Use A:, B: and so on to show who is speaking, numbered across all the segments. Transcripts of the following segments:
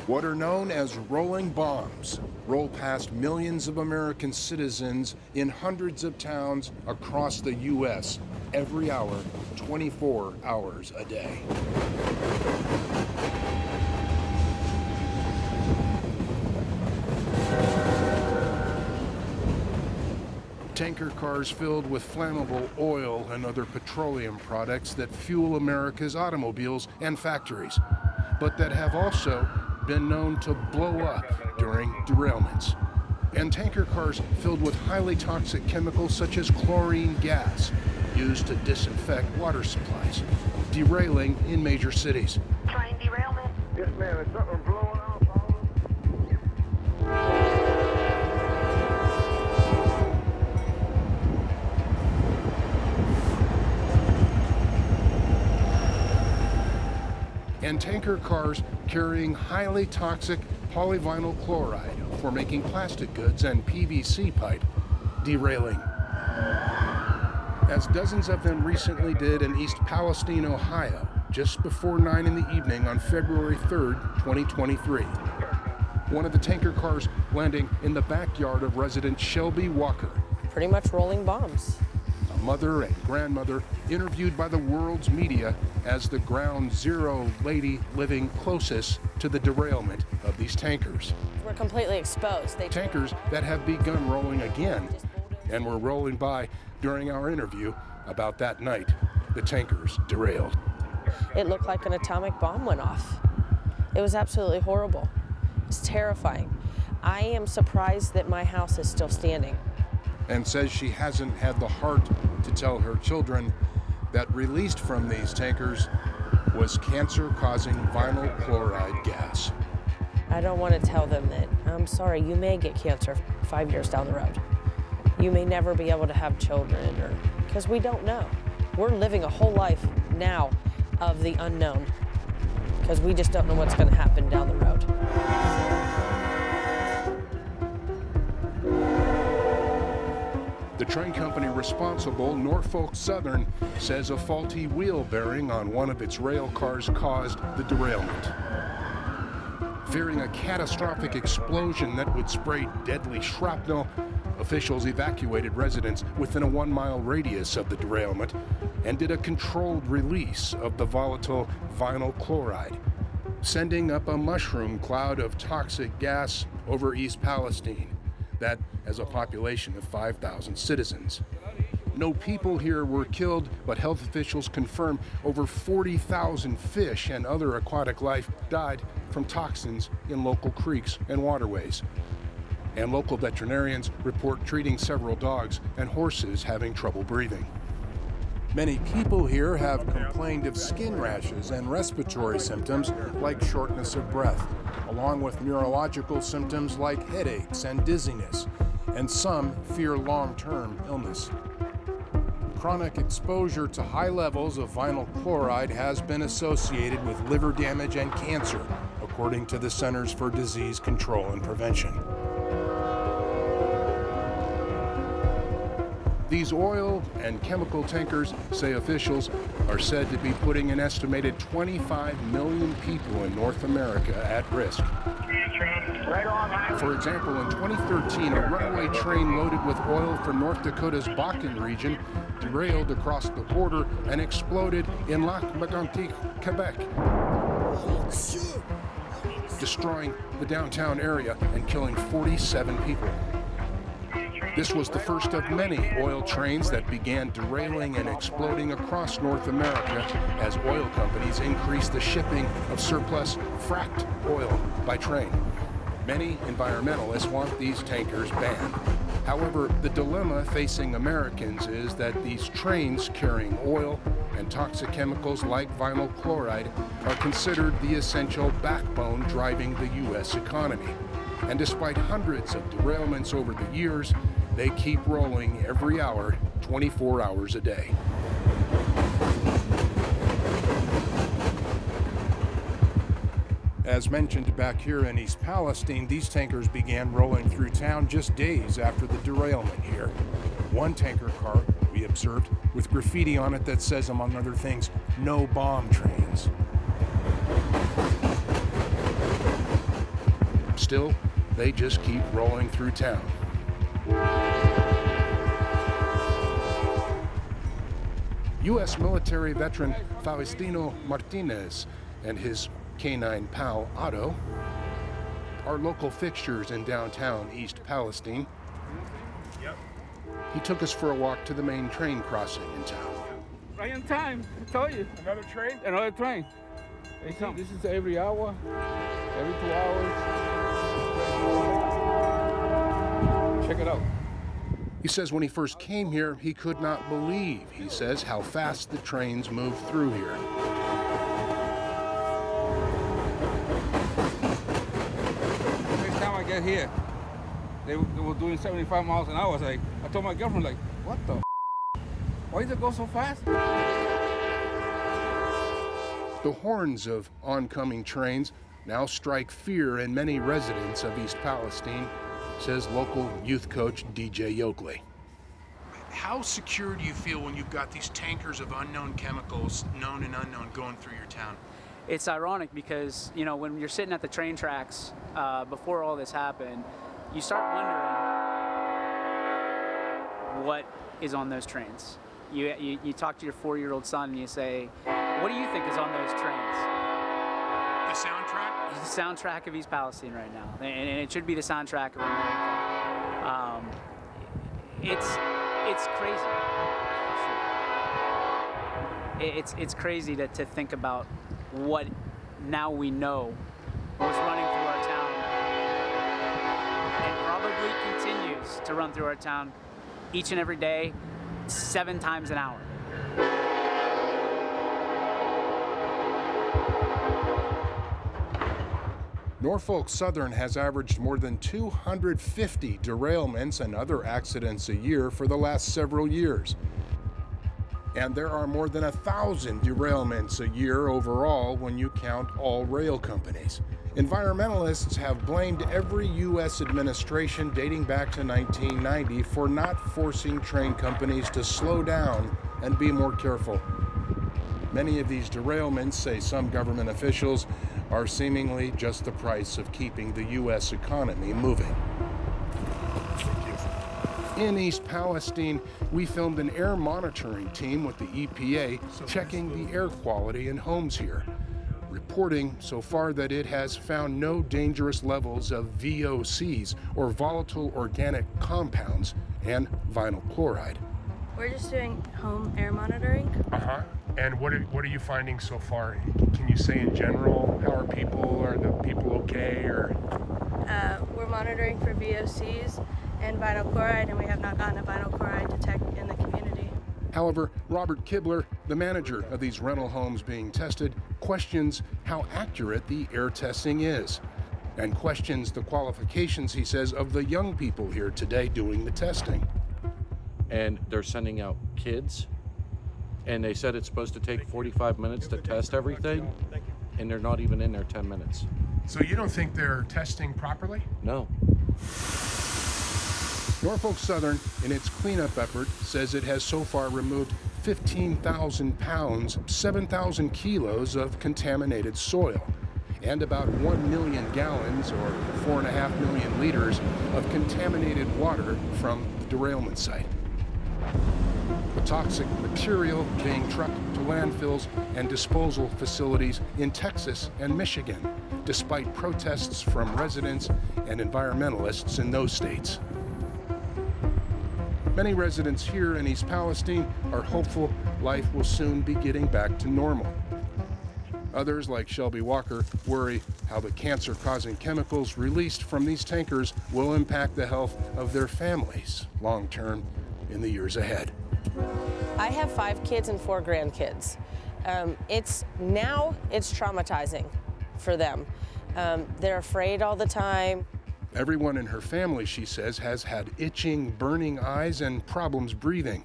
A: What are known as rolling bombs roll past millions of American citizens in hundreds of towns across the U.S. every hour, 24 hours a day. Tanker cars filled with flammable oil and other petroleum products that fuel America's automobiles and factories, but that have also been known to blow up during derailments. And tanker cars filled with highly toxic chemicals such as chlorine gas used to disinfect water supplies, derailing in major cities.
B: Trying derailment.
C: Yes, ma'am. It's something blowing off.
A: And tanker cars carrying highly toxic polyvinyl chloride for making plastic goods and PVC pipe, derailing. As dozens of them recently did in East Palestine, Ohio, just before 9 in the evening on February 3rd, 2023. One of the tanker cars landing in the backyard of resident Shelby Walker.
D: Pretty much rolling bombs.
A: A mother and grandmother interviewed by the world's media as the ground zero lady living closest to the derailment of these tankers.
D: We're completely exposed.
A: Tankers that have begun rolling again and were rolling by during our interview about that night the tankers derailed.
D: It looked like an atomic bomb went off. It was absolutely horrible. It's terrifying. I am surprised that my house is still standing.
A: And says she hasn't had the heart to tell her children that released from these tankers was cancer-causing vinyl chloride gas.
D: I don't want to tell them that, I'm sorry, you may get cancer 5 years down the road. You may never be able to have children, or because we don't know. We're living a whole life now of the unknown because we just don't know what's going to happen down the road.
A: The train company responsible, Norfolk Southern, says a faulty wheel bearing on one of its rail cars caused the derailment. Fearing a catastrophic explosion that would spray deadly shrapnel, officials evacuated residents within a 1-mile radius of the derailment and did a controlled release of the volatile vinyl chloride, sending up a mushroom cloud of toxic gas over East Palestine that has a population of 5,000 citizens. No people here were killed, but health officials confirm over 40,000 fish and other aquatic life died from toxins in local creeks and waterways. And local veterinarians report treating several dogs and horses having trouble breathing. Many people here have complained of skin rashes and respiratory symptoms like shortness of breath, along with neurological symptoms like headaches and dizziness, and some fear long-term illness. Chronic exposure to high levels of vinyl chloride has been associated with liver damage and cancer, according to the Centers for Disease Control and Prevention. These oil and chemical tankers, say officials, are said to be putting an estimated 25 million people in North America at risk. For example, in 2013, a runaway train loaded with oil from North Dakota's Bakken region derailed across the border and exploded in Lac Mégantic, Quebec, destroying the downtown area and killing 47 people. This was the first of many oil trains that began derailing and exploding across North America as oil companies increased the shipping of surplus fracked oil by train. Many environmentalists want these tankers banned. However, the dilemma facing Americans is that these trains carrying oil and toxic chemicals like vinyl chloride are considered the essential backbone driving the U.S. economy. And despite hundreds of derailments over the years, they keep rolling every hour, 24 hours a day. As mentioned back here in East Palestine, these tankers began rolling through town just days after the derailment here. One tanker car, we observed, with graffiti on it that says, among other things, "No bomb trains." Still, they just keep rolling through town. U.S. military veteran Faustino Martinez and his canine pal Otto are local fixtures in downtown East Palestine. He took us for a walk to the main train crossing in town.
B: Right on time, I told you.
C: Another train?
B: Another train. You see, this is every hour, every 2 hours. Check it out.
A: He says when he first came here, he could not believe, he says, how fast the trains move through here.
B: Next time I get here, they were doing 75 miles an hour. I told my girlfriend, like, what the f***? Why does it go so fast?
A: The horns of oncoming trains now strike fear in many residents of East Palestine, says local youth coach DJ Yoakley.
E: How secure do you feel when you've got these tankers of unknown chemicals, known and unknown, going through your town?
F: It's ironic because, you know, when you're sitting at the train tracks before all this happened, you start wondering what is on those trains. You talk to your 4-year-old son and you say, what do you think is on those trains?
E: The soundtrack?
F: The soundtrack of East Palestine right now, and it should be the soundtrack of America. It's crazy. It's crazy to think about what now we know was running through our town, and probably continues to run through our town each and every day, 7 times an hour.
A: Norfolk Southern has averaged more than 250 derailments and other accidents a year for the last several years. And there are more than 1,000 derailments a year overall when you count all rail companies. Environmentalists have blamed every U.S. administration dating back to 1990 for not forcing train companies to slow down and be more careful. Many of these derailments, say some government officials, are seemingly just the price of keeping the U.S. economy moving. In East Palestine, we filmed an air monitoring team with the EPA checking the air quality in homes here, reporting so far that it has found no dangerous levels of VOCs, or volatile organic compounds, and vinyl chloride.
G: We're just doing home air monitoring.
A: And what are you finding so far? Can you say in general, how are the people okay, or?
G: We're monitoring for VOCs and vinyl chloride, and we have not gotten a vinyl chloride detect in the community.
A: However, Robert Kibler, the manager of these rental homes being tested, questions how accurate the air testing is, and questions the qualifications, he says, of the young people here today doing the testing.
H: And they're sending out kids, and they said it's supposed to take 45 minutes to test everything, and they're not even in there 10 minutes.
A: So you don't think they're testing properly?
H: No.
A: Norfolk Southern, in its cleanup effort, says it has so far removed 15,000 pounds, 7,000 kilos of contaminated soil, and about 1 million gallons, or 4.5 million liters, of contaminated water from the derailment site. The toxic material being trucked to landfills and disposal facilities in Texas and Michigan, despite protests from residents and environmentalists in those states. Many residents here in East Palestine are hopeful life will soon be getting back to normal. Others, like Shelby Walker, worry how the cancer-causing chemicals released from these tankers will impact the health of their families long-term in the years ahead.
D: I have 5 kids and 4 grandkids. It's traumatizing for them. They're afraid all the time.
A: Everyone in her family, she says, has had itching, burning eyes and problems breathing.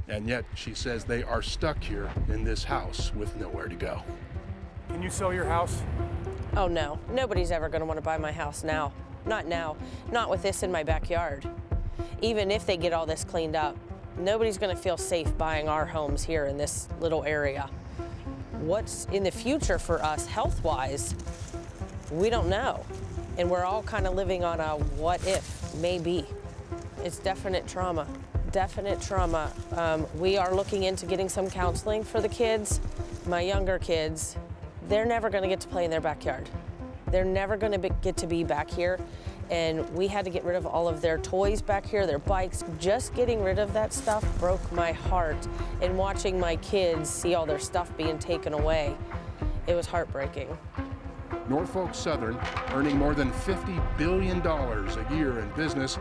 A: And yet, she says, they are stuck here in this house with nowhere to go.
C: Can you sell your house?
D: Oh no, nobody's ever gonna wanna buy my house now. Not now, not with this in my backyard. Even if they get all this cleaned up, nobody's gonna feel safe buying our homes here in this little area. What's in the future for us health-wise, we don't know. And we're all kind of living on a what if, maybe. It's definite trauma, definite trauma. We are looking into getting some counseling for the kids. My younger kids, they're never gonna get to play in their backyard. They're never gonna get to be back here. And we had to get rid of all of their toys back here, their bikes. Just getting rid of that stuff broke my heart. And watching my kids see all their stuff being taken away, it was heartbreaking.
A: Norfolk Southern, earning more than $50 billion a year in business,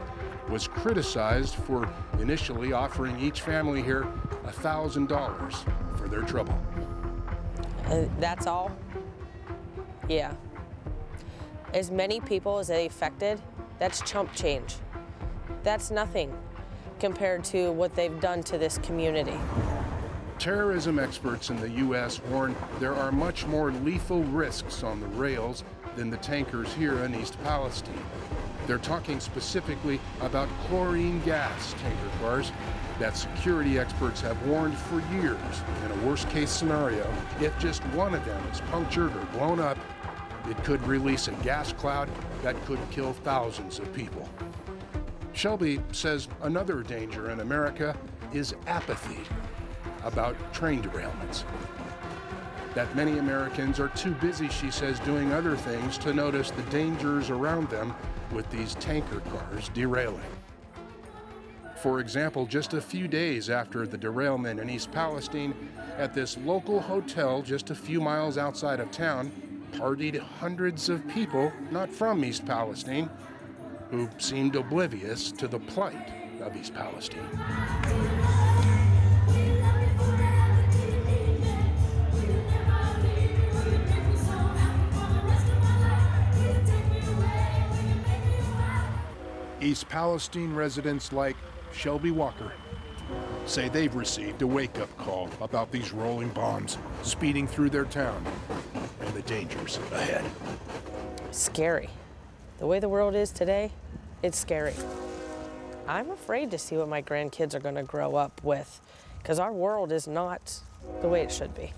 A: was criticized for initially offering each family here $1,000 for their trouble.
D: That's all? Yeah. As many people as they affected, that's chump change. That's nothing compared to what they've done to this community.
A: Terrorism experts in the U.S. warn there are much more lethal risks on the rails than the tankers here in East Palestine. They're talking specifically about chlorine gas tanker cars that security experts have warned for years. In a worst-case scenario, if just one of them is punctured or blown up, it could release a gas cloud that could kill thousands of people. Shelby says another danger in America is apathy about train derailments. That many Americans are too busy, she says, doing other things to notice the dangers around them with these tanker cars derailing. For example, just a few days after the derailment in East Palestine, at this local hotel just a few miles outside of town, partied hundreds of people not from East Palestine who seemed oblivious to the plight of East Palestine. East Palestine residents like Shelby Walker say they've received a wake-up call about these rolling bombs speeding through their town and the dangers ahead.
D: Scary. The way the world is today, it's scary. I'm afraid to see what my grandkids are going to grow up with, because our world is not the way it should be.